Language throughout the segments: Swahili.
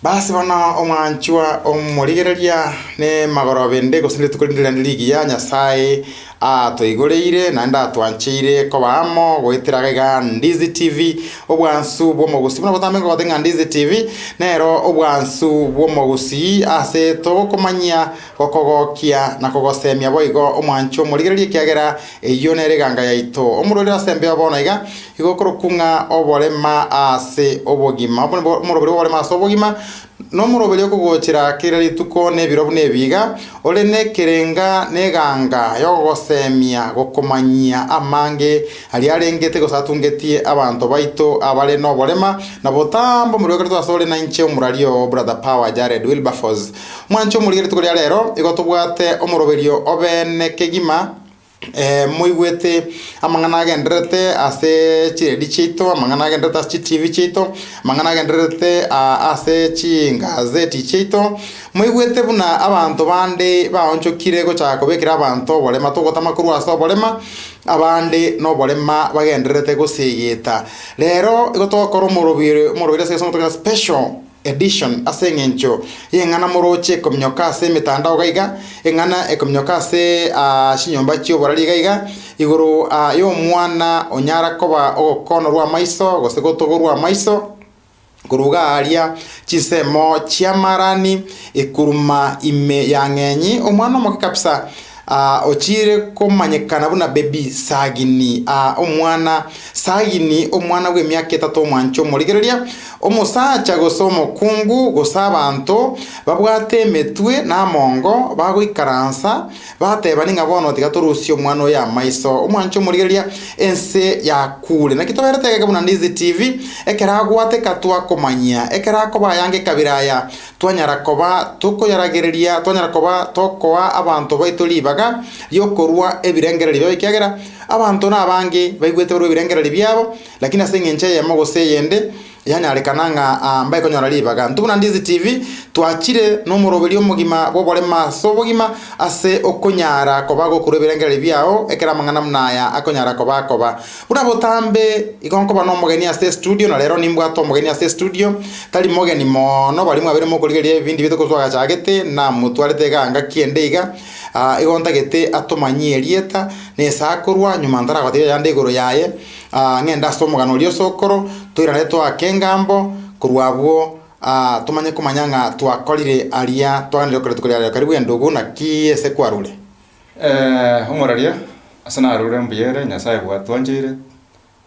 Basi bana omwanchwa omurigereria ne magorobende gosinde tukurindira ligi ya Nyasaye toigoreire na nda twanchire ko bamo goitiraga ga Ndizi TV obwansu bwo mogusi buna botambe ngo bathenga Ndizi TV nero obwansu bwo mogusi ase to komanyia gokogokia na kogosemia boigo omwanchwa omurigereria kiagera eyo nere ganga yaito omurorera sembe abona iga igokorokunga oborema ase obogima omurobere oborema ase obogima no murobere okugochera kira rituko ne biro bune biga ole ne kerenga ne ganga yogosemia gokomanyia amange ali arengete gosatungetie abantu baito abale no borema na botambo murweke twasole na inche omurario brother power Jared Wilberforce mwancho murigere tukori rero igotobwate omuroberio obene kegima moigwete amangana agenderete ase chiredi chito amangana agenderete ase TV chito amangana agenderete ase chingazeti chito moigwete buna abantu bande baonchokire gochaka bekira abantu borema togotama kuru ase borema abande no borema bagenderete gosigita rero igotokora murobire ase somo special edition asengencho yengana moroche komnyoka ase mitandao gaiga engana ekomnyoka ase shinyomba chio borari gaiga iguru yo mwana onyara koba ogokono rwa maiso gosegotogorwa maiso kuruga aria chisemo chiamarani ekuruma ime yangenyi omwana mo kapsa ochire komanyekana buna baby sagini omwana gwe myaka 3 mwancho murigereria omusacha gosomo kungu gosabanto babwate metwe na mongo bagoikaransa bateba ninga bono tigaturusio omwana ya maiso omwancho murigereria ense ya kule na kitoberetega buna Ndizi TV ekeragwate katwa komanyia ekerakoba yange kabiraya twanyarakoba tukoyaragereria twanyarakoba tokoa abantu baito libaga yokorwa ebirengereri byo kiagera abantu nabange baigwete bero ebirengereri byabo lakini asengenche ya mogose yende yanyarekananga mbaye konyora libaga ntubuna Ndizi TV twachire no muroberio mugima bobole maso bogima ase okonyara kobago kureberengere byao ekera mangana munaya akonyara koba buna botambe igonko bano mogeni ase studio na lero nimbwato mogeni ase studio tali mogeni mono bali mwabere mokoligeria ebindi bito kozwaga chagete na mutwarete ganga kiendeiga igonta gete atomanyi erieta nesakorwa nyuma ndara gotire yande igoro yaye ngenda somogano lyo sokoro toira neto akengambo kurwabwo tumanye kumanyanga twakorire aria twanire kore tukorire karibu endogo na kiese kwarure homoraria asana arure mbiyere Nyasaye bwatwanjire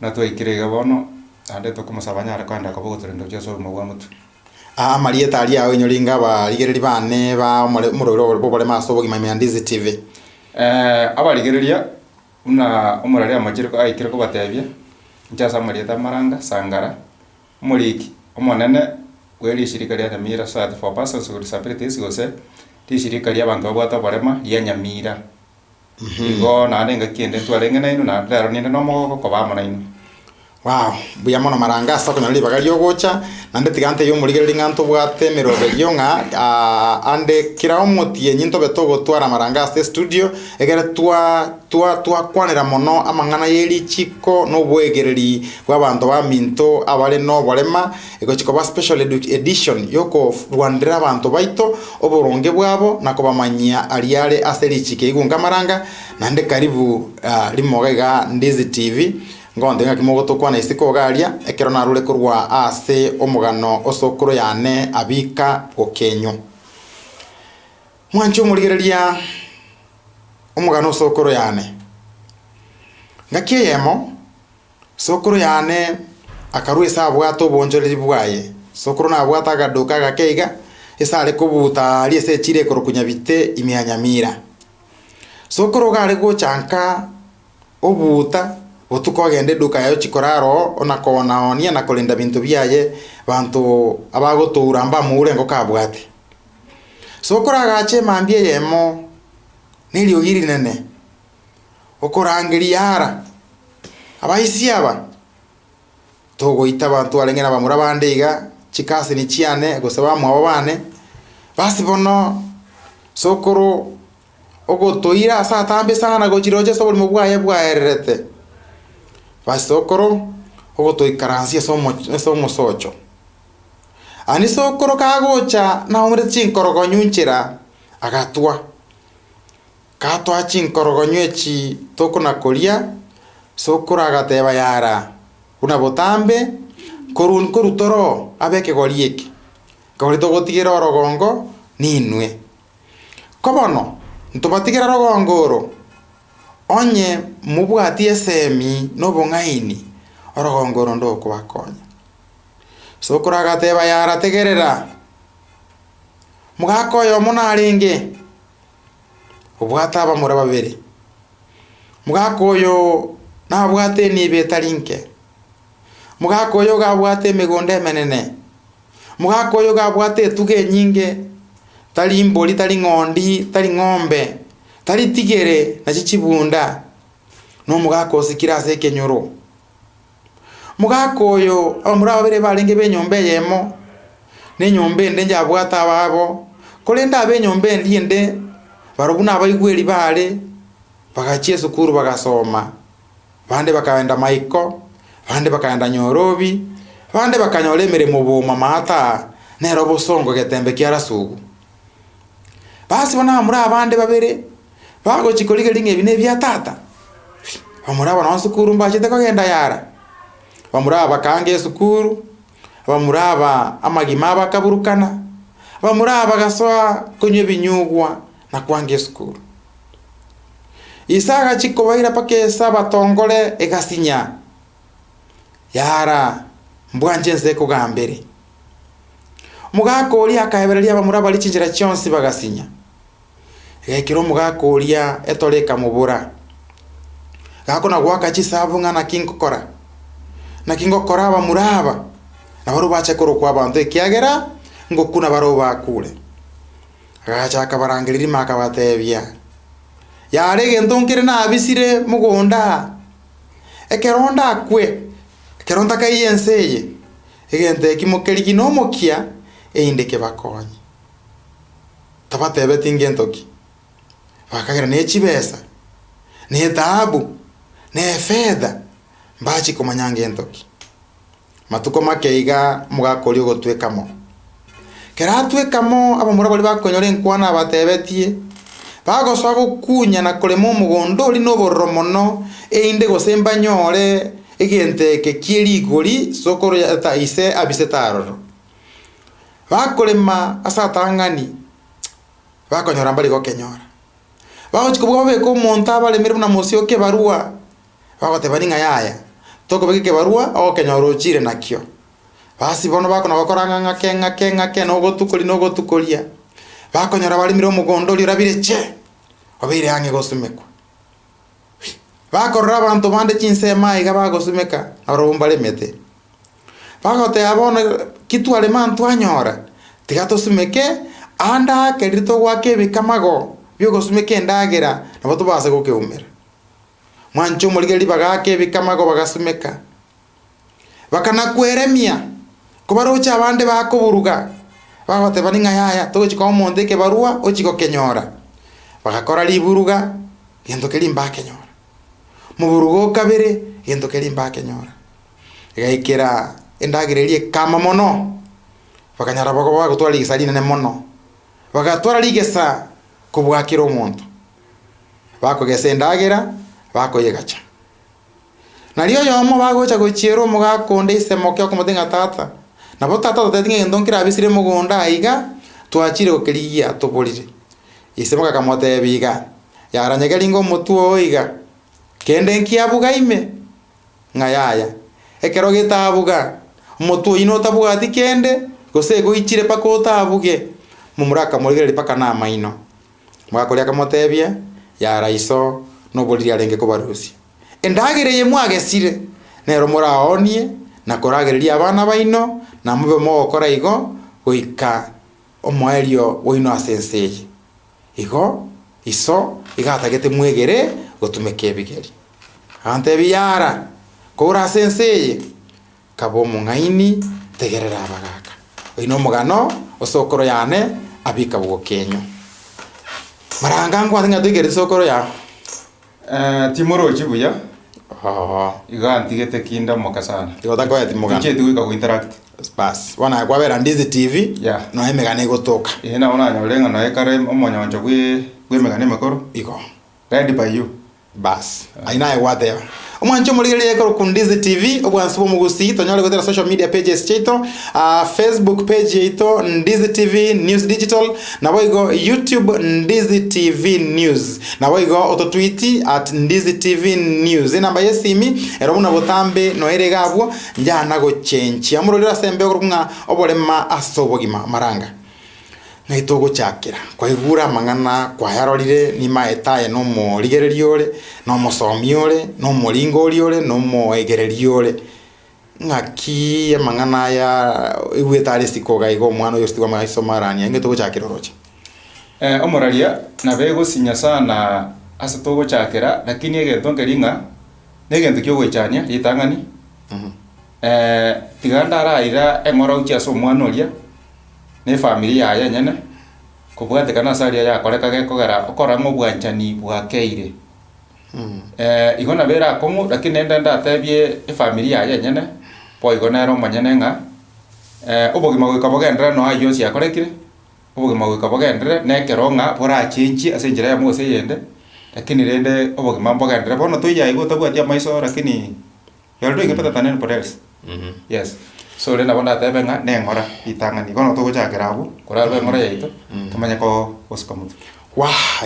na twaikirega bono ande tokumusabanya kwanda kobogotorendo cyo so mugwa mutu marieta aria onyoringa barigereri bane ba muroro bobole maso bogima ya Ndizi TV abarigereria una omuraria amachiriko aikire ko batebye nchasa marieta maranga sangara muriki omonene weri shirika ria Nyamira Society for Persons with Disabilities gose ti shirika ria bantu babwata barema ya Nyamira igo na nenga kiende twarenge na ino na rero ninde no mogo ko bamona ino wow buya mono maranga sako na libaga lyo gocha nande tigante yo murigereri nganto bwate merobe yonga ande kirao motie nyinto betogo twara maranga ase studio egere twa kwanera mono amangana yeri chiko no bwegereri bw'abantu ba minto abale no borema ego chiko ba special edition yoko rwandira abantu baito oboronge bwabo nakobamanyia aliare ase lichike igunga maranga nande karibu limogega Ndizi TV ngonde ngakimogoto kwana isiko garia ekero narure kurwa ase omugano osokoro yane abika gokenyo mwancho murigereria omugano osokoro yane ngakiyemo sokoro yane akarwe sabwato bonjoreri bwaye sokoro na bwata gadoka gakeiga esale kubuta ali ese chire korokunya bite imyanyamira sokoro gare go chanka obuta otuko agende duka yayo chikoraro ona kona onia na kolinda bintu byaye bantu abagotura mba murengo kabwate sokora gache mambie yemo nili ogiri nene okorangeri yara abaisi aba togo itabantu alengena bamura bandeiga chikase ni chiane gosaba mu abane basi bono sokoro ogotoira sa tambe sana gochiroje sobol mu bwaye bwaerete basokoro ogo to ikaransia somo socho ani sokoro kagocha na umre chinkorogonyu nchira agatwa katwa chinkorogonyu echi tokona koria sokoro agateba yara una botambe korutoro abeke gorieki kori togotigera orogongo ninwe kobono ntobatigera rogongoro onye mubwati esemi nobong'aini orogongoro ndokubakonya sokoro agateba yara tegerera mugakoyo munarenge obwata abamura babere mugakoyo nabwate nibe tarinke mugakoyo gabwate emigonda emenene mugakoyo gabwate etuge nyinge tari mbori tari ng'ondi tari ng'ombe tari tigere na chichibunda no mugakosikira ase ekenyoro mugakoyo abamura babere barenge benyomba yemo nenyomba ende njabwata ababo kolenda abenyomba ende barobuna abaigweri bare bagachie sukuru bagasoma bande bakaenda maiko bande bakaenda nyorobi bande bakanyora emirimo buma mata nero bosongo getembe kiarasugu basi bona amura abande babere bago chikorige linge bine bya tata bamura bana sukuru mbachite kogenda yara bamura bakange sukuru bamura amagima bakaburukana bamura bagaswa kunye binyugwa na kwange sukuru isaga chiko baira pake saba tongole egasinya yara mbwanje nze kugambere mugakori akahebereria bamura bali chinjira chionsi bagasinya ekiro mugakoria etoleka mubura gakona gwaka chisabu ngana kingokora na kingokora bamuraba na baru bache koro kwa bantu ekiagera ngokuna baro bakule gacha akabarangiriri makabatebia yare gentonkire na abisire mugonda ekeronda akwe ekeronda kayenseye egente kimokeri no mokia eindeke bakonyi tabatebe tingentoki bakagera ne chibesa ne taabu ne fedha mbachi komanyange entoki matuko makeiga mugakori ogotwekamo keratwekamo abamura bali bakonyore nkwana abatebetie bagoswa gokunya na kolemo mugondo oli no borromono einde gosemba nyore egente kekieri gori sokoro ya ise abise taroro bakolema asatangani bakonyora mbali gokenyora bagochikubuga beko monta bale mere na mosio ke barua bagotebaninga yaya toko beke barua o kenyoro chire nakio basi bono bakona bakoranga ngake no gotukoria bakonyora bali miro mugondo lirabire che obire ange gosumekwa bakorra abantu bande chinsema iga bagosumeka aromba lemete bagote abona kitu alemantu anyora tigato sumeke anda kerito gwake bikamago byogosumeke ndagera nabo base gokeumera mwancho muligeli bagake bikamago bagasumeka bakana kweremia kubarocha abande bakoburuga bagote baninga yaya tochiko mondeke barua ochiko kenyora bagakora liburuga gendo kelimba kenyora muburugo kabere gendo kelimba kenyora gaikera endagererie kama mono bakanyara bago bagotwara igisari nene mono bagatwara ligesa kubwakira omuntu bakogesa endagera bakoyegacha naliyo yomo bagocha gochiero mugakonde isemoke okomotenga tata nabo tata totetinga ndonkira abisire mugonda aiga twachire okerigia toborire isemoka kamote biga yaranyega lingo mutu oiga kende nkiabuga ime ngayaya ekero getabuga mutu ino tabuga atikende gose goichire pakota abuge mumuraka morigere paka na maino mwakoria kamotebia yara iso no boriri arenge ko barusi endagere ye mwagesire nero moraonie na koragereria abana baino na mube mo okora igo goika omoerio woino asenseye igo iso igatagete mwegere gotumeke bigeri ante biyara kora senseye kabo mungaini tegerera abagaka oino mugano osokoro yane abika bugokenyo maranga ngwa tinga tegere sokoro ya timoro chibuya iga antigete kinda mokasana igota kwa timogana chetu ika ku interact bas wana kwabera Ndizi TV Yeah. no emegane gotoka na ona nyolenga na ekare omonyonjo gwe megane makoro iko ready by you bas aina ewatheo omwancho murigerie ko ku Ndizi TV obwansubo mugusi tonyole gotera social media pages chito Facebook page yito Ndizi TV News Digital na boigo YouTube Ndizi TV News na boigo auto tweet @Ndizi TV News namba yesimi ero muna botambe no eregabwo njana go change amurorera sembe kurunga oborema asobogima maranga naito guchakira kwa igura mangana kwa yarorire ni maetaye no mo rigereriore no mo somiore no mo lingoriore no mo egereriore ngaki mangana ya igwetare sikoga igo mwana yo stigwa maiso marani ngito guchakira roche omoraria na bego sinya sana ase to guchakira lakini egento ngeringa negento kyo gwechania litangani tiganda raira engora uchi aso mwana oria ne familia aya nyene kubwate kana saria ya koreka gekogera okora ngobwanchani bwakeire igona bera komu lakini enda atebie familia aya nyene po igona ero manyene nga obogima gwikabogendera no ayo cia korekire obogima gwikabogendera nekeronga bora chinchi ase njira ya mose yende lakini rende obogima mbogendera bono toya igo tabwatia maiso lakini yaldo igepata tanen podels yes so rena bonda tebenga nengora itangani kono to gochakera abu korarwe ngora yaito tumanya ko osikamutu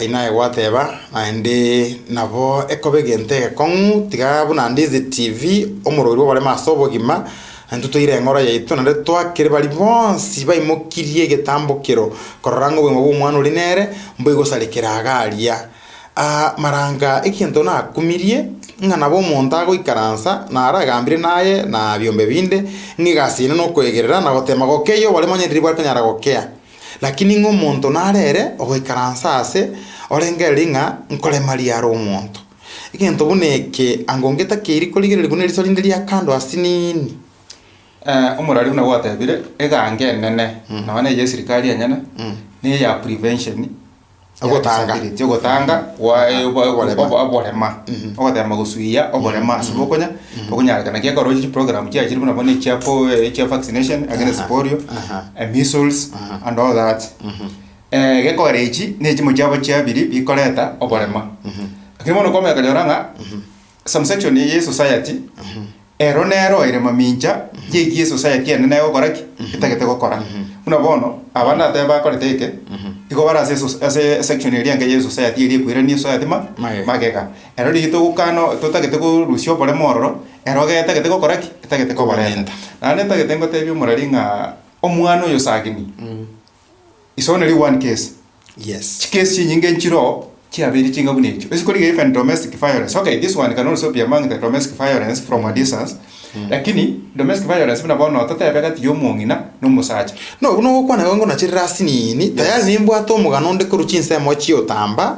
inaye wateba ande nabo ekobegente kongu tiga buna Ndizi TV omurori wale masobogima ntutoire ngora yaito nande twakire bali bonsi baimokirie getambokero kororango bwe mwana uri nere mboigo salikira agaria maranga ekinto na kumirie ngana bo montago ikaransa na aragambire naye na byombe binde ngigasine no kwegerera na gotema gokeyo wale manyendiri bwa kanyara gokea lakini ngo monto narere ogikaransa ase orengeringa nkole maria ro monto ikinto buneke angongeta kiri koligerere kuneri solinderia kando asinini omorari una gwatebire egange nene na wane ye serikali anyana ni ya prevention ogotanga wa oborema ogodema gusuia oborema sibokonya okunyarikana kia koroji program kia chiri buna bone chiapo chia vaccination against polio measles and all that gekoreji ne chimo chiabo chia biri bikoreta oborema akiri mono kome akaloranga some section ye society ero nero ere maminja ye society ene nayo koraki itagete gokora una bono abana teba koreteke iko bara ase section area nge society iri kwira ni society mageka ero rito gukano tutagete ku rusio bore mororo ero geta gete gokoraki itagete ko barenda nane tagete ngo tebi muraringa omwana yo sagini is only one case yes case nyinge nchiro chiabiri chinga bunecho esikoli ge even domestic violence okay this one can also be among the domestic violence from a distance lakini domestic violence bina bono tatebeka tiyo mongina no musacha no kwana ngo na chirasi nini tayari nimbwa to mugano nde kuruchinse mochi otamba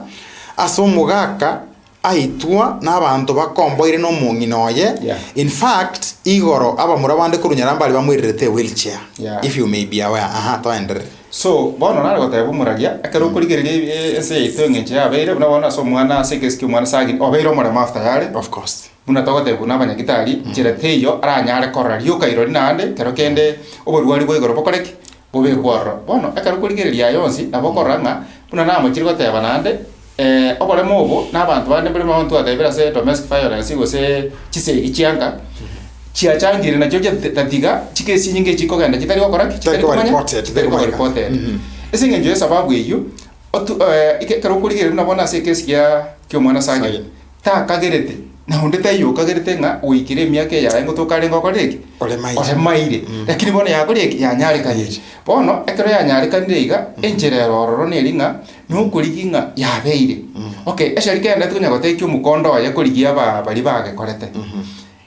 aso mugaka aitwa n'abantu bakomboire no monginoye in fact igoro abamura bande kurunyara mbali bamwirete wheelchair if you may be aware to enter so bono nare gotebu muragia akero kurigereria ese ito ngenche abeire buna bona so mwana sekeski mwana sagin obeiro mura mafta yare of course buna togotebu nabanyagitari njira teyo aranyare korrario kairori nande kero kende oborwari bwo igoro bokoreki bobe kwaro bono akero kurigereria yonsi nabokoranga buna namukiri goteba nande obole mobo n'abantu bande bari mu ntwa tebera se domestic violence go se chise ichianga chiachangire na joje tatiga chikesi nyinge chikogenda kitari gokora kitari reported esinge nje sababu iyo otu ikero kurigere nabona se kesi ya kyomwana sange ta kagerete na hundete yo kagerete nga uikire miake ya ngo tokare ngo koreki ole maire lakini bona ya koreki ya nyari kanije bono ekero ya nyari kandiga enjere rororo neringa no kuriginga ya beire okay esharike enda tunya gotekyo mukondo ya kurigia bari bage korete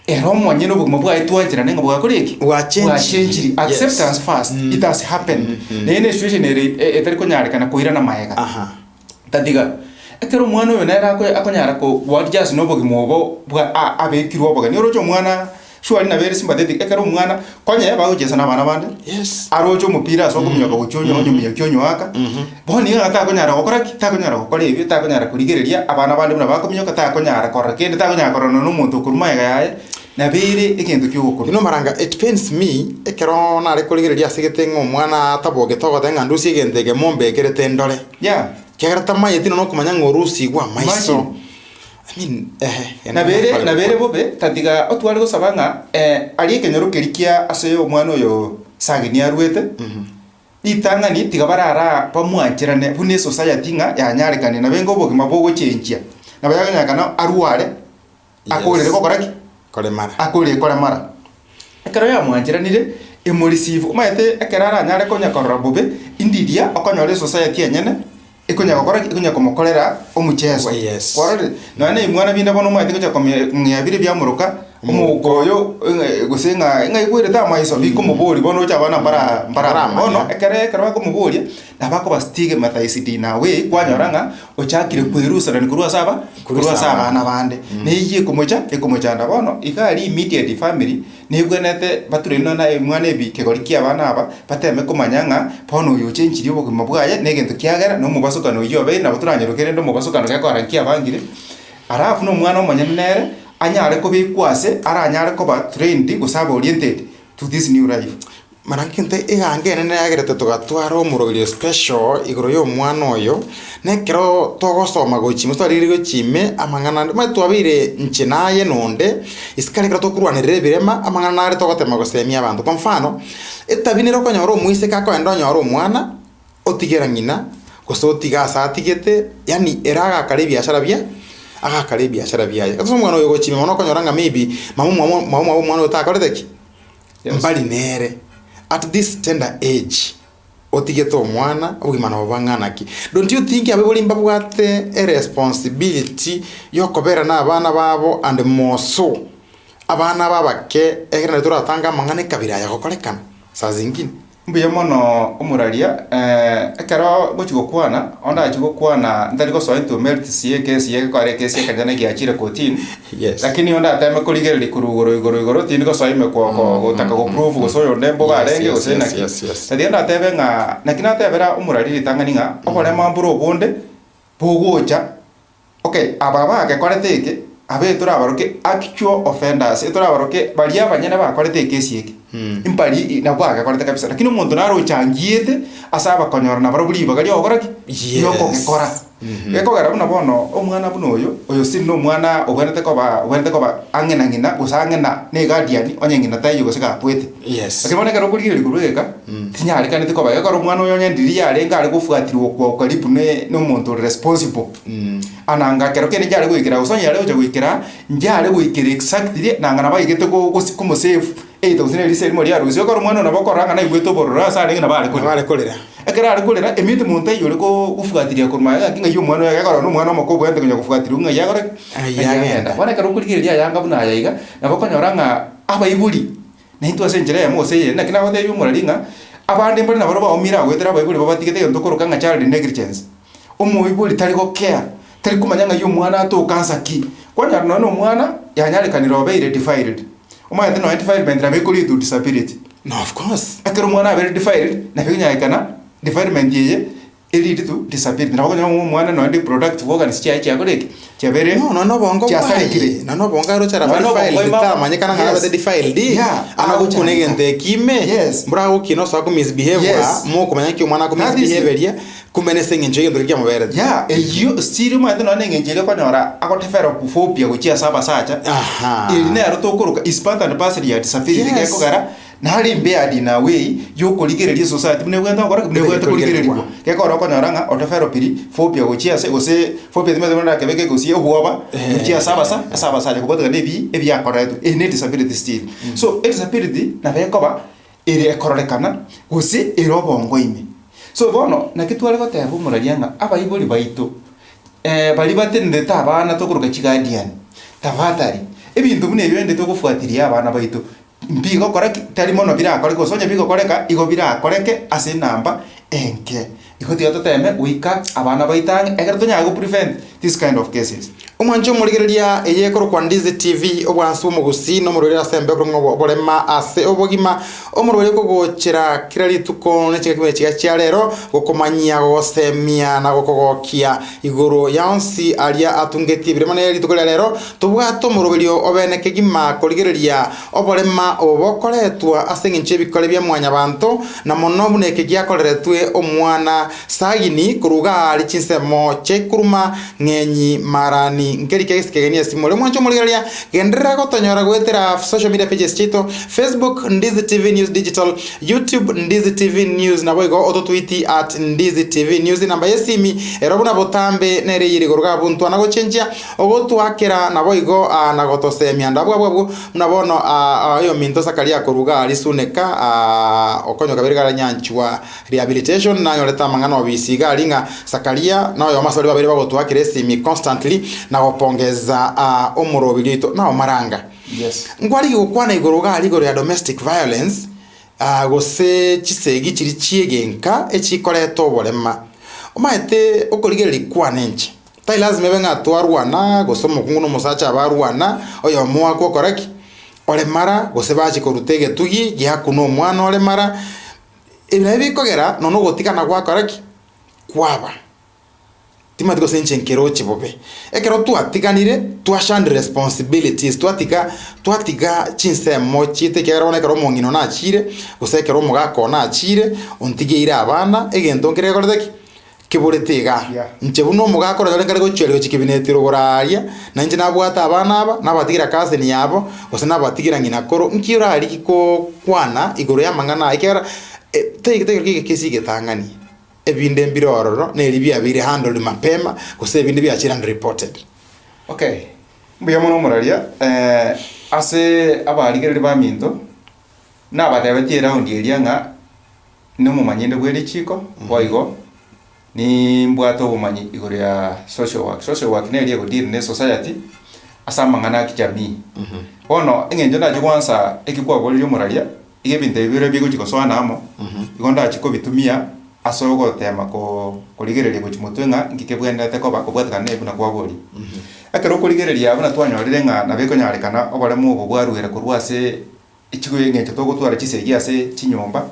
ero mwanyino buguma bwa itwanjira nenga bwa koreki wa change acceptance first it has happened nene situation etari konyarikana koira na maega tadiga ekero mwana yo nera akonyara ko what just no bugimo bo bwa abekirwo boga ni rojo mwana shwari na very sympathetic ekero mwana konya yaba ugeza nabana bande yes arojo mupira so kumyoka gucyonyo onyo muyakyonyo aka boni ata konyara gukora kitakonyara gukora ibi takonyara kurigereria abana bande buna bakomyoka takonyara korra kende takonyara korona no muntu kuruma yaye na bere egento kyogokora ino maranga it pains me ekero nare kurigereria sigete ng'omwana ataboge togote ng'a ndusi egentege mombe ekerete ndore ya kegereta mayetino no kumanya ng'orusi gwa maiso I mean na bere bobe tatiga otware gosaba ng'a ari ekenyoro kerikia ase omwana oyo sagini arwete itang'ani tiga barara bamwancherane bune society ng'a yanyarekane na bengo obogima bogochenchia na bayaganyakana arware akorere gokoraki kore mara ekero yamwancheranire emureceive omaete ekero aranyare konyakorora bobe indiria okonyora society enyene ikonya gokora ikonya komokorera omuchezo kwarore none mwana binde bono omaete gocha komyabire byamuruka omugoyo gusenga igwire ta maiso bikomubori bono cha bana para bono ekero bakomuboria nabako bastige mathaisidi nawe kwanyoranga ochakire kwirusa ni kurwa saba na bande neiye komochanda bono ikari immediate family nibwenete baturino na mwana ebi kegorikia abana aba bateme komanyanga bono uyu chenchiri obogima bwaye negento kiagera no mubasukano yobe na buturanyerukere ndo mubasukano gyakorankia bangire arafu no mwana omanyenere anyare ko bikwase aranyare ko ba trained gusaba oriented to this new life marankinte igangene ne yagerete tugatwara omurogire special igoro yo mwana oyo nekero togosoma gochime twarire gochime amangana matwabire nchinaye nonde isikale kero tokurwanirire birema amangana nare togotema gosemia abantu kwa mfano etabiniro konyoro muise kako endonyoro omwana otigera ngina gosotiga asatigete yani eraga kare biashara bia agakare biashara biaye kato mwana oyo gochime mono konyoranga maybe mamu mwana utakoreteki mbali nere at this tender age otigeto omwana obugimana obang'anaki don't you think abebori mbabwate a responsibility yokobera na abana babo and moso abana babake egera turatanga mang'ane kabira yagokorekana saa zingine mbuya mono omuraria ekero gochigokwana onda achigokwana ndari gosoa into merit kesi kware kesi kanyana giachire kotini lakini onda ateme kurigereri kurugoro igoro tini gosoa ime ko gotaka go prove gosoyo ndembo garenge gosena tadi onda atebe nga nakina atebera omuraria itanganinga okore mamburo obonde bogocha okay ababa ke kwareteke abe turabaroke actual offenders turabaroke baria banyene bakorete kesi yake impali na bwaga korete kabisa lakini umuntu naro changiete asaba konyora na baraburi bagari ogoraki yoko gekora eko gara buno bono omwana buno oyo sinno mwana obwenete ko ba angena ngina usangena ne guardian onyengina tayo gosika pwete lakini bona karo kuri kurweka tinyari kanete ko ba yako omwana oyo nyendiri yare ngare gufuatirwo kwa karibu ne umuntu responsible ananga kero kene jare gwikira usonya yare uja gwikira njare gwikira exactly nanga nabayigete ko save eito zine lise muri yaro usiyo ko mwana nabokoranga na igweto borora sare ngina bale kolera ekera ari kolera emite muntu yore ko gufuatiria kuruma kinga yo mwana yakora no mwana omukobo yende kunya gufuatiria unga yakora ayagenda bona karo kurikiria yanga buna yayiga nabokonyoranga abayiburi naitwa senjera ya mose ye nakina hote yumuraringa abande mbali nabaro baumira gwetera abayiburi babatigete ndokoroka nga child negligence omuyiburi tari ko care tari kumanyanga yo mwana to cancer ki kwanya no mwana yanyale kaniro beire defiled omayete no defiled bendra be kuri to disability no of course akero mwana be defiled na binya ikana defilement yeye elite to disability na kwanya mwana no product organ chia koreki chabere no bongo no bonga ro chara defiled ta manyekana ngana be defiled ana gukunegente kime mbrago kino so ko misbehavior mo kumanya ki mwana ko misbehavior kumenese ngenje ndo kya mabere eyo still mwana no ngenje ko nyora akotefero phobia gochia saba sacha iline aro tokuruka ispanta and parcel ya disability keko gara nari mbeadi na way yokoligereria society mune gwenta ngora mune gwenta kuligereria keko ro konyoranga otefero piri phobia gochia se gose phobia meze na kebeke gosi obwoba gochia saba sacha kubota nebi ebya koretu ene disability still so disability na bekoba ere ekororekana gose erobongo ime so bono nakitwale gotebu murarianga abayibuli baito bali batende tabana tokuruka chigadian tavatari ebintu bune yende tokufuatiria abana baito mbigo koreki tari mono bira koreko sonya bigo koreka igo bira koreke ase namba enke ikoti yototeme uika abana baitang egerto nyago prevent this kind of cases. Umwanjo murigereria eyekoro kwa Ndizi TV obwansu mugusi no murorera sembe kro ngo borema ase obogima omurore ko gochera kirari tuko nechike kimwe kya rero gokomanyia gosemia na gokogokia igoro yansi alia atungetie birema ne ritukole rero tubwato muroberio obeneke gima kurigereria oborema obokoretwa asenginche bikole bya mwanya bantu na mono buneke gyakoreretwe omwana sagini kuruga ali chinsemo chekuruma ngenyi marani ngeri kegenia simole mwancho muligalia gendera gotonyora gwetera social media pages chito Facebook Ndizi TV News Digital, YouTube Ndizi TV News na boigo auto tweet at Ndizi TV News namba yesimi erobuna botambe nere yiri goruga buntu anago chenjia ogotwakera na boigo na gotosemia ndabwa bwabu mnabono yo minto sakalia kuruga alisuneka okonyo kabirigara nyanchwa rehabilitation na yoleta mangano obisiga alinga sakalia na yo masoli babiri bagotwakira esimi constantly na opongeza omurobirito na omaranga. Yes. Ngwari gukwana igoroga aligoro ya domestic violence gose chisegi chiri chiegenka echikoreto borema. Omaete okorigereri kwanenche. Tai lazima benga twarwana gosoma kunguno musacha barwana oyo mwa ko koraki. Ole mara gose bachi korutege tugi gihakuno mwana ole mara ebinabi kogera nono gotikana kwa koraki kwaba. Tima tiko senche nkero chibobe. Ekero tuatiganire, tuashand responsibilities, tuatiga chinse mochi, tekero one kero mongino na achire, gose kero mogako na achire, ontige ira abana, egento nkere koredeki, kiboretega. Nchebuno mogako na nkere gochwele chikibinetiro goraria, na nje nabwata abana aba, nabatigira kase ni yabo, gose nabatigira ngina koro, nkira ali kiko kwana, igoro ya mangana, ekera, tekero kesi getangani. Ebinde mbirororo neribya biri handled mapema kose ebinde byachira reported. Okay. Mbuya muno muralia ase abaligereri ba minto na badabeti round eria nga no mumanyende gweri chiko boigo ni mbwato bumanyi igoro ya social work ne eria go deal ne society asa mangana kijamii. Ono engenjo na jwansa ekikwa bolyo muralia igebinde biro bigo chiko swana amo igonda chiko bitumia asogo tema ko kurigereria guchimutwenga ngikebwendete ko bakobwatka nebuna kwabori akero kurigereria abuna twanyorire nga nabeko nyarekana obale mu bwaruira kurwase ichigwe to gutwara chisegi ase chinyomba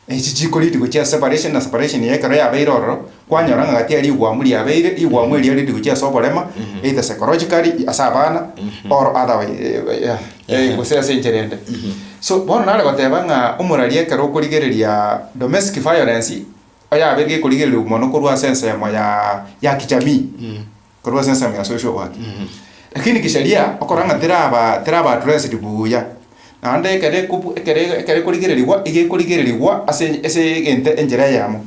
echichikoliti gucha separation yekero ya beiroro kwanyora nga gati ali gwamuri abeire igwamuri ali gucha soborema either psychologically asabana or otherwise gusea senjerende. So bono nare goteba nga umurari ekero kurigereria domestic violence aya abege kurigereria umono kurwa sense ya kijamii kurwa sense ya social work. Lakini kisheria okoranga teraba address buya nande kere kurigereriwa ige kurigereriwa ase gente enjera yamo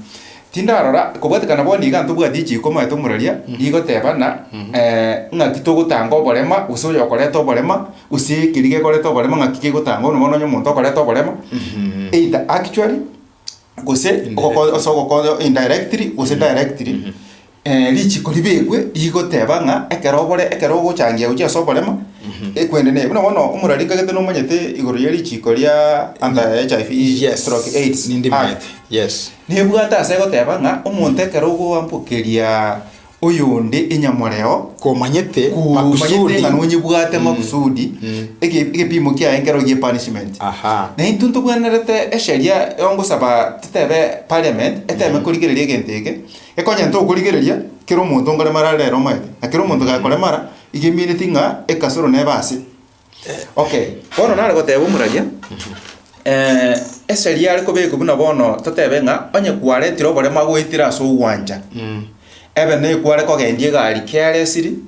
tindarora kubwatikana boni gantu bwadichi koma etomuraria igoteba na ngaki togutanga oborema usoyo okoreto oborema usikirige koreto oborema ngaki gutanga no mono nyomuntu okoreto oborema either actually gose osoko indirectly gose directly lichi kolibegwe igoteba nga ekero gochangia uchi asoborema ekwende ne buna wono umurari kagete no manyete igoro yari chikoria anda HIV stroke AIDS nindi mate. Yes. Ne bwata ase goteba nga omuntu ekero go ampokeria oyonde inyamoreo ko manyete makusudi nga nonye bwate makusudi ekepimo kya enkero ye punishment. Aha. Na intuntu bwenerete esheria yongo saba tetebe parliament eteme kurigereria genteke ekonya nto kurigereria kero muntu ngore maralero maite akero muntu gakore mara igemire tinga ekasoro nebase. Okay bono nare goteba umuragia esheria ariko beko buna bono tetebe nga onye kware tiro bore magwitira so wanja ebe ne kware ko gendie gari carelessly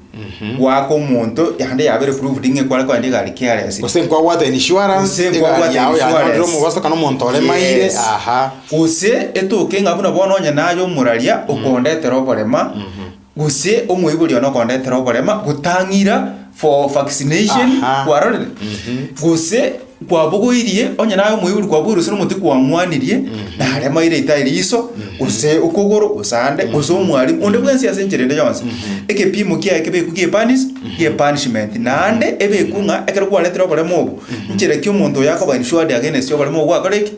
wako muntu yande yabere proof dinge kware ko gendie gari carelessly gose kwa what insurance ya ndo mu baso kana muntu ole maire. Aha use etuke ngabuna bono onye nayo muraria ukondetero borema guse omwiburio no kondetero borema gutangira for vaccination kwarore guse kwa bugoirie onye nayo mwiburi kwa buru sino muti kwa mwanirie na hare maire itairi iso use ukogoro usande uso mwari onde bwensi asenjerende yonse ekepimo kya ekebe kugie panis ye punishment nande ebe kunga ekero kwaletera obore mobu nchire kyo muntu yako ba insured against obore mobu akoreki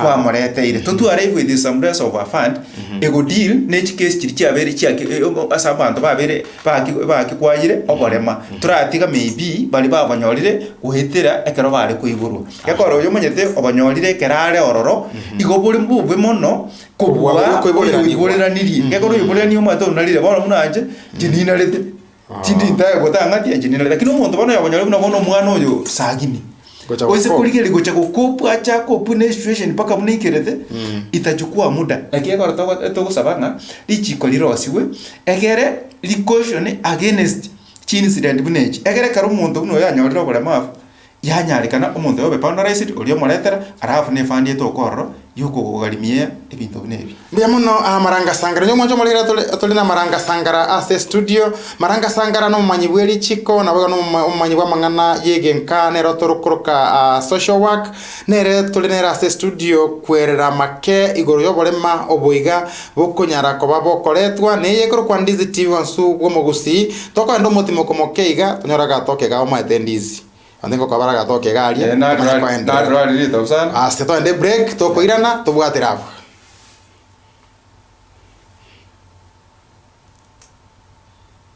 kwa moreteire tutware with some rest of a fund ego deal nechi case chiri cyabere cyake asabantu babere bakikwayire oborema turatiga maybe bali babanyorire guhitira ekero bari kuiguru yakoro yo monyete obanyorire kerare ororo igoburi mbubwe mono kubwa kuiboreranirie yakoro iborerani omato nalire bora munanje jinina lete tindi ndaye gotanga tia jinina lakini umuntu bano yabanyore bono mwana oyo sagini oise kurigeri gocha gukopu acha kopu ne situation paka munikirete itachukua muda lakini yakoro to gusabanga lichiko lirosiwe egere caution against incident buneji egere karo umuntu buno yanyorira obulemafu yanyarekana umuntu yobe pandarized uri omoretera arafu ne fandi etokororo yuko kugarimie ebintu binebi mbia muno Maranga Sangara nyo mwanjo molira tole na Maranga Sangara ase studio Maranga Sangara no manyi bweri chiko na bwa no manyi bwa mangana yegenka ne rotorokoroka social work nere tole nera ase studio kwerera make igoro yoborema oboiga bokonyara ko babokoretwa ne yekoro kwa Ndizi TV wansu gwo mugusi toko ndo mutimo komokeiga tonyoraga tokega o maetendizi andiko kabara gatoke garia na rali to sana aste to ende break to koirana to bwatirabu